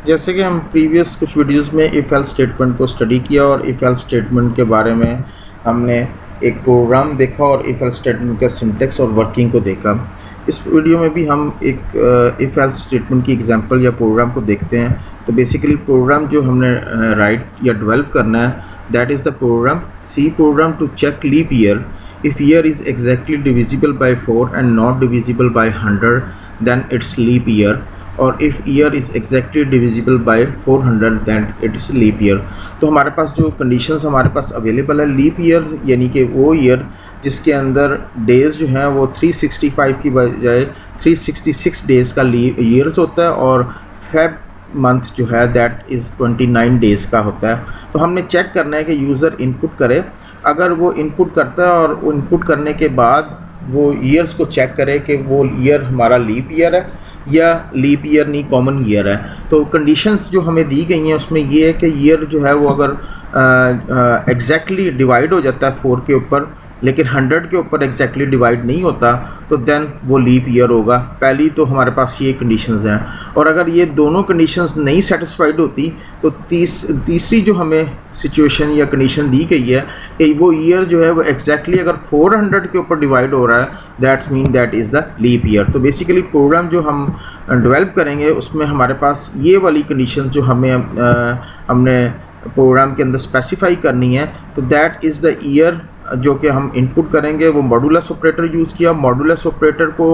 जैसे कि हम प्रीवियस कुछ वीडियोस में इफ़ एल्स स्टेटमेंट को स्टडी किया और इफ़ एल्स स्टेटमेंट के बारे में हमने एक प्रोग्राम देखा और इफ़ एल्स स्टेटमेंट का सिंटेक्स और वर्किंग को देखा। इस वीडियो में भी हम एक इफ़ एल्स स्टेटमेंट की एग्जांपल या प्रोग्राम को देखते हैं। तो बेसिकली प्रोग्राम जो हमने राइट या डेवलप करना है, that is the program C program to check leap year. If year is exactly divisible by 4 and not divisible by 100, then it's leap year. और if year is exactly divisible by 400, then it's leap year. तो हमारे पास जो conditions हमारे पास available है leap year, यानी कि वो year जिसके अंदर डेज़ जो हैं वो 365 की बजाय 366 डेज़ का ईयर्स होता है और फेब मंथ जो है दैट इज़ 29 डेज़ का होता है। तो हमने चेक करना है कि यूज़र इनपुट करे। अगर वो इनपुट करता है और इनपुट करने के बाद वो ईयर्स को चेक करे कि वो ईयर हमारा लीप ईयर है या लीप ईयर नहीं कॉमन ईयर है। तो कंडीशंस जो हमें दी गई हैं उसमें ये है कि ईयर जो है वो अगर एग्जैक्टली डिवाइड हो जाता है 4 के ऊपर लेकिन 100 के ऊपर एग्जैक्टली डिवाइड नहीं होता तो देन वो लीप ईयर होगा। पहली तो हमारे पास ये कंडीशंस हैं और अगर ये दोनों कंडीशंस नहीं सेटिस्फाइड होती तो तीसरी जो हमें सिचुएशन या कंडीशन दी गई है कि वो ईयर जो है वो एग्जैक्टली अगर 400 के ऊपर डिवाइड हो रहा है that's mean that is the leap year. तो बेसिकली प्रोग्राम जो हम डेवलप करेंगे उसमें हमारे पास ये वाली कंडीशन जो हमने प्रोग्राम के अंदर स्पेसिफाई करनी है। तो दैट इज़ द ईयर जो कि हम इनपुट करेंगे वो मॉडुलस ऑपरेटर यूज़ किया। मॉडुलस ऑपरेटर को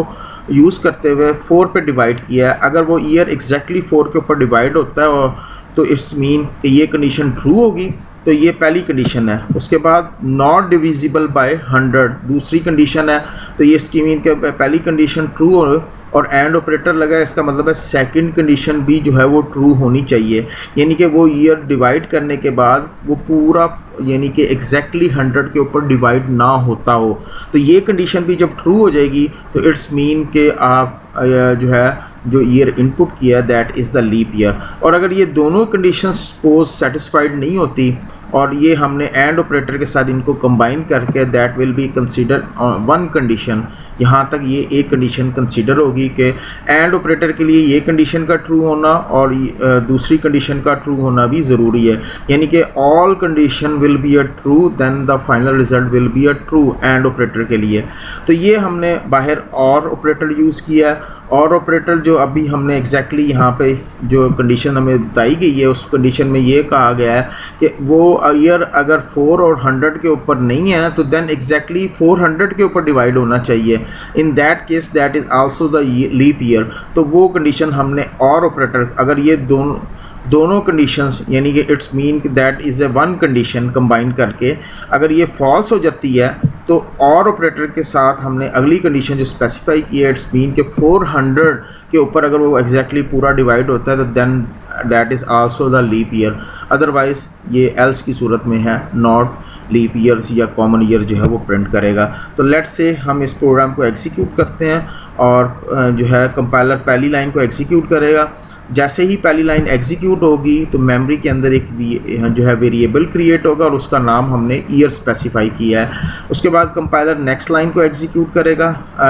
यूज़ करते हुए 4 पे डिवाइड किया है। अगर वो ईयर एग्जैक्टली 4 के ऊपर डिवाइड होता है और तो इट्स मीन कि ये कंडीशन ट्रू होगी। तो ये पहली कंडीशन है। उसके बाद नॉट डिविजिबल बाय 100 दूसरी कंडीशन है। तो ये इसकी मीन के पहली कंडीशन ट्रू हो और एंड ऑपरेटर लगा, इसका मतलब है सेकंड कंडीशन भी जो है वो ट्रू होनी चाहिए, यानी कि वो ईयर डिवाइड करने के बाद वो पूरा यानी कि एग्जैक्टली 100 के ऊपर डिवाइड ना होता हो। तो ये कंडीशन भी जब ट्रू हो जाएगी तो इट्स मीन कि आप जो है जो ईयर इनपुट किया that is the leap year. और अगर ये दोनों कंडीशन सपोज सेटिस्फाइड नहीं होती और ये हमने एंड ऑपरेटर के साथ इनको कंबाइन करके that will B consider one condition. यहाँ तक ये एक कंडीशन कंसीडर होगी कि एंड ऑपरेटर के लिए ये कंडीशन का ट्रू होना और दूसरी कंडीशन का ट्रू होना भी ज़रूरी है, यानी कि all condition will be a true then the final result will be a true and operator के लिए। तो ये हमने बाहर और ऑपरेटर यूज़ किया है। और ऑपरेटर जो अभी हमने एग्जैक्टली यहाँ पे जो कंडीशन हमें बताई गई है उस कंडीशन में ये कहा गया है कि वो ईयर अगर 4 और 100 के ऊपर नहीं है तो देन एग्जैक्टली 400 के ऊपर डिवाइड होना चाहिए। In that case that is also the leap year. तो वो कंडीशन हमने और ऑपरेटर अगर ये दोनों कंडीशंस यानी कि it's mean that is a one condition combine करके अगर ये फॉल्स हो जाती है तो और ऑपरेटर के साथ हमने अगली कंडीशन जो स्पेसिफाई की है इट्स मीन के 400 के ऊपर अगर वो एग्जैक्टली पूरा डिवाइड होता है तो then that is also the leap year. Otherwise ये एल्स की सूरत में है नॉट लीप ईयर्स या कॉमन ईयर जो है वो प्रिंट करेगा। तो लेट्स से हम इस प्रोग्राम को एग्जीक्यूट करते हैं और जो है कंपाइलर पहली लाइन को एग्जीक्यूट करेगा। जैसे ही पहली लाइन एग्जीक्यूट होगी तो मेमोरी के अंदर एक जो है वेरिएबल क्रिएट होगा और उसका नाम हमने ईयर स्पेसिफाई किया है। उसके बाद कंपाइलर नेक्स्ट लाइन को एग्जीक्यूट करेगा।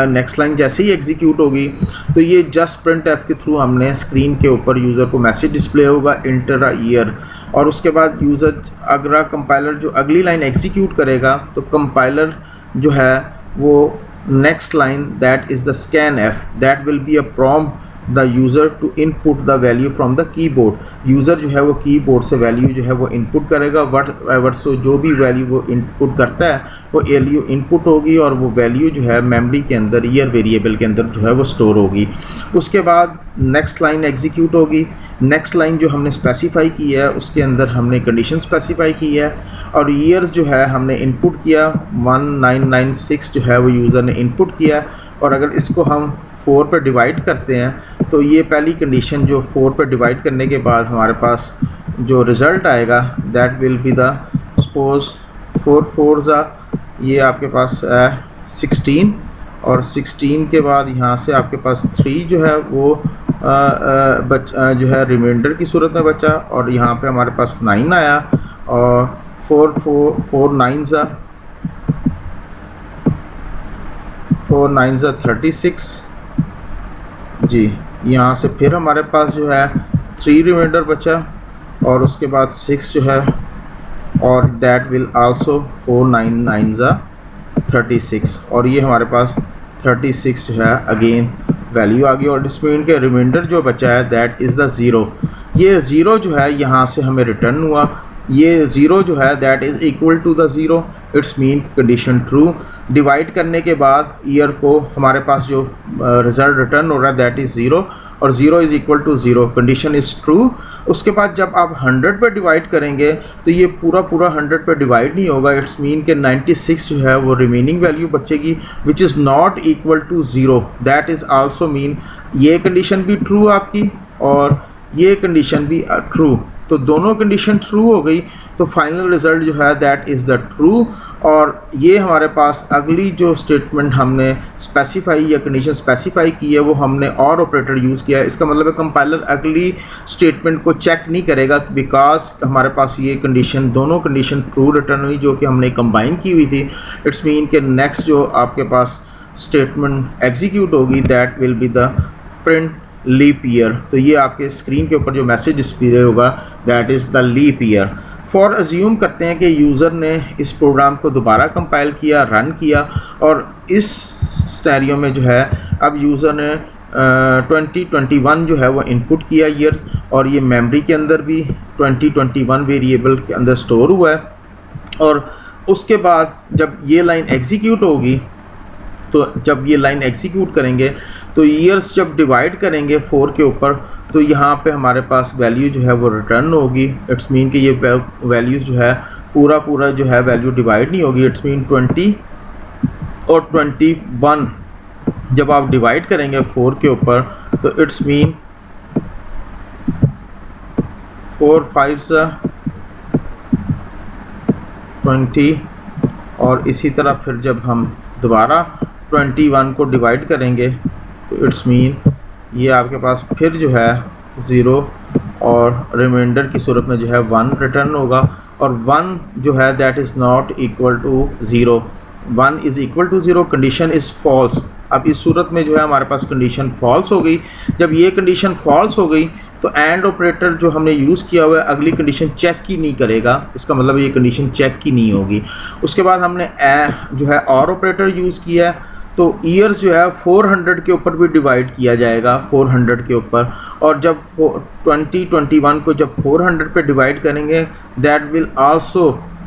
नेक्स्ट लाइन जैसे ही एग्जीक्यूट होगी तो ये जस्ट प्रिंट एफ के थ्रू हमने स्क्रीन के ऊपर यूज़र को मैसेज डिस्प्ले होगा इंटर अ ईयर। और उसके बाद यूज़र अगर कंपाइलर जो अगली लाइन एग्जीक्यूट करेगा तो कंपाइलर जो है वो next line that is the scanf that will be a prompt the user to input the value from the keyboard. User जो है वो कीबोर्ड से वैल्यू जो है वो इनपुट करेगा। वट सो जो भी वैल्यू वो इनपुट करता है वो वैल्यू इनपुट होगी और वो वैल्यू जो है मेमोरी के अंदर ईयर वेरिएबल के अंदर जो है वो स्टोर होगी। उसके बाद नेक्स्ट लाइन एग्जीक्यूट होगी। नेक्स्ट लाइन जो हमने स्पेसिफाई की है उसके अंदर हमने कंडीशन स्पेसिफाई की है और ईयर्स जो है हमने इनपुट किया 1996 जो है वो यूज़र ने इनपुट किया। और अगर इसको हम 4 पे डिवाइड करते हैं तो ये पहली कंडीशन जो 4 पे डिवाइड करने के बाद हमारे पास जो रिज़ल्ट आएगा that will be the suppose 4 4 ये आपके पास 16 और 16 के बाद यहाँ से आपके पास 3 जो है वो जो है रिमाइंडर की सूरत में बचा और यहाँ पे हमारे पास 9 आया और 4 9 36 जी। यहाँ से फिर हमारे पास जो है 3 रिमाइंडर बचा और उसके बाद 6 जो है और दैट विल आल्सो 4 9 9 ज़ा 36 और ये हमारे पास 36 जो है अगेन वैल्यू आ गई और इसमें इनके रिमाइंडर जो बचा है दैट इज़ द ज़ीरो। ये ज़ीरो जो है यहाँ से हमें रिटर्न हुआ, ये ज़ीरो जो है that is equal to the zero, it's mean condition true. Divide करने के बाद ईयर को हमारे पास जो रिज़ल्ट रिटर्न हो रहा है दैट इज़ ज़ीरो और zero is equal to zero, condition is true. उसके बाद जब आप 100 पे डिवाइड करेंगे तो ये पूरा 100 पे डिवाइड नहीं होगा, इट्स मीन के 96 जो है वो रिमेनिंग वैल्यू बचेगी which is not equal to zero. That is also mean ये कंडीशन भी ट्रू आपकी और ये कंडीशन भी ट्रू, तो दोनों कंडीशन ट्रू हो गई तो फाइनल रिज़ल्ट जो है दैट इज़ द ट्रू। और ये हमारे पास अगली जो स्टेटमेंट हमने स्पेसिफाई या कंडीशन स्पेसिफाई की है वो हमने और ऑपरेटर यूज़ किया है। इसका मतलब है कंपाइलर अगली स्टेटमेंट को चेक नहीं करेगा बिकॉज हमारे पास ये कंडीशन दोनों कंडीशन ट्रू रिटर्न हुई जो कि हमने कंबाइन की हुई थी। इट्स मीन के नेक्स्ट जो आपके पास स्टेटमेंट एग्जीक्यूट होगी that will be the print leap year. तो ये आपके स्क्रीन के ऊपर जो मैसेज डिस्प्ले होगा that is the leap year. For assume करते हैं कि यूज़र ने इस प्रोग्राम को दोबारा कंपाइल किया, रन किया और इस सिनेरियो में जो है अब यूज़र ने 2021 जो है वो इनपुट किया ईयर और ये मेमोरी के अंदर भी 2021 वेरिएबल के अंदर स्टोर हुआ है और उसके बाद जब ये लाइन एग्जीक्यूट होगी तो जब ये लाइन एग्जीक्यूट करेंगे तो ईयर्स जब डिवाइड करेंगे 4 के ऊपर तो यहाँ पे हमारे पास वैल्यू जो है वो रिटर्न होगी। इट्स मीन कि ये वैल्यूज़ जो है पूरा जो है वैल्यू डिवाइड नहीं होगी। इट्स मीन 20 और 21 जब आप डिवाइड करेंगे 4 के ऊपर तो इट्स मीन 4 5 20 और इसी तरह फिर जब हम दोबारा 21 को डिवाइड करेंगे तो इट्स मीन ये आपके पास फिर जो है ज़ीरो और रिमाइंडर की सूरत में जो है 1 रिटर्न होगा और 1 जो है that is not equal to zero, 1 is equal to zero, condition is false. अब इस सूरत में जो है हमारे पास कंडीशन फॉल्स हो गई। जब ये कंडीशन फॉल्स हो गई तो एंड ऑपरेटर जो हमने यूज़ किया हुआ है अगली कंडीशन चेक ही नहीं करेगा, इसका मतलब ये कंडीशन चेक की नहीं होगी। उसके बाद हमने जो है और ऑपरेटर यूज़ किया है तो ईयर्स जो है 400 के ऊपर भी डिवाइड किया जाएगा 400 के ऊपर और जब 2021 को जब 400 पे डिवाइड करेंगे that will also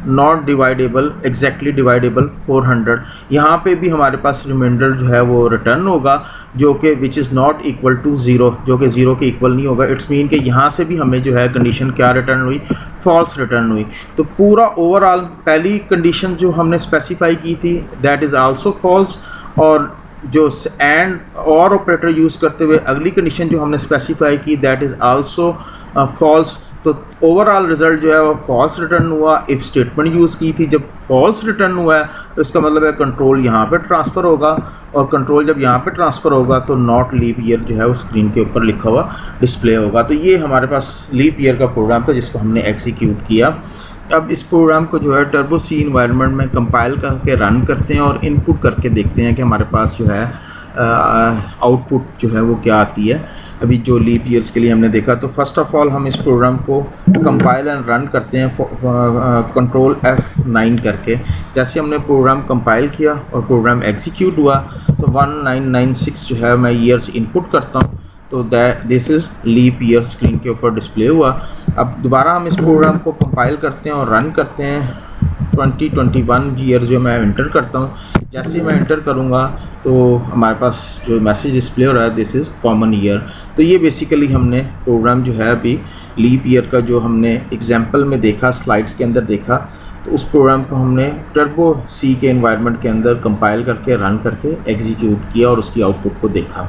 not dividable exactly dividable 400। यहाँ पे भी हमारे पास रिमाइंडर जो है वो रिटर्न होगा जो कि which is not equal to zero, जो कि ज़ीरो के इक्वल नहीं होगा। इट्स मीन कि यहाँ से भी हमें जो है कंडीशन क्या रिटर्न हुई, फॉल्स रिटर्न हुई। तो पूरा ओवरऑल पहली कंडीशन जो हमने स्पेसिफाई की थी दैट इज़ आल्सो फॉल्स और जो एंड और ऑपरेटर यूज़ करते हुए अगली कंडीशन जो हमने स्पेसिफाई की दैट इज़ आल्सो फॉल्स। तो ओवरऑल रिज़ल्ट जो है वो फॉल्स रिटर्न हुआ। इफ़ स्टेटमेंट यूज़ की थी, जब फॉल्स रिटर्न हुआ है तो इसका मतलब है कंट्रोल यहाँ पे ट्रांसफ़र होगा और कंट्रोल जब यहाँ पे ट्रांसफ़र होगा तो नॉट लीप ईयर जो है वो स्क्रीन के ऊपर लिखा हुआ डिस्प्ले होगा। तो ये हमारे पास लीप ईयर का प्रोग्राम था जिसको हमने एग्जीक्यूट किया। अब इस प्रोग्राम को जो है टर्बो सी इन्वायरमेंट में कंपाइल करके रन करते हैं और इनपुट करके देखते हैं कि हमारे पास जो है आउटपुट जो है वो क्या आती है। अभी जो लीप ईयर्स के लिए हमने देखा तो फर्स्ट ऑफ ऑल हम इस प्रोग्राम को कंपाइल एंड रन करते हैं कंट्रोल F9 करके। जैसे हमने प्रोग्राम कंपाइल किया और प्रोग्राम एग्जीक्यूट हुआ तो 1996 जो है मैं ईयर्स इनपुट करता हूँ तो this is leap year screen के ऊपर डिस्प्ले हुआ। अब दोबारा हम इस प्रोग्राम को कंपाइल करते हैं और रन करते हैं। 2021 ईयर जो मैं इंटर करता हूँ, जैसे ही मैं इंटर करूँगा तो हमारे पास जो मैसेज डिस्प्ले हो रहा है दिस इज़ कॉमन ईयर। तो ये बेसिकली हमने प्रोग्राम जो है अभी लीप ईयर का जो हमने एग्जांपल में देखा, स्लाइड्स के अंदर देखा, तो उस प्रोग्राम को हमने टर्बो सी के एनवायरनमेंट के अंदर कंपाइल करके रन करके एग्जीक्यूट किया और उसकी आउटपुट को देखा।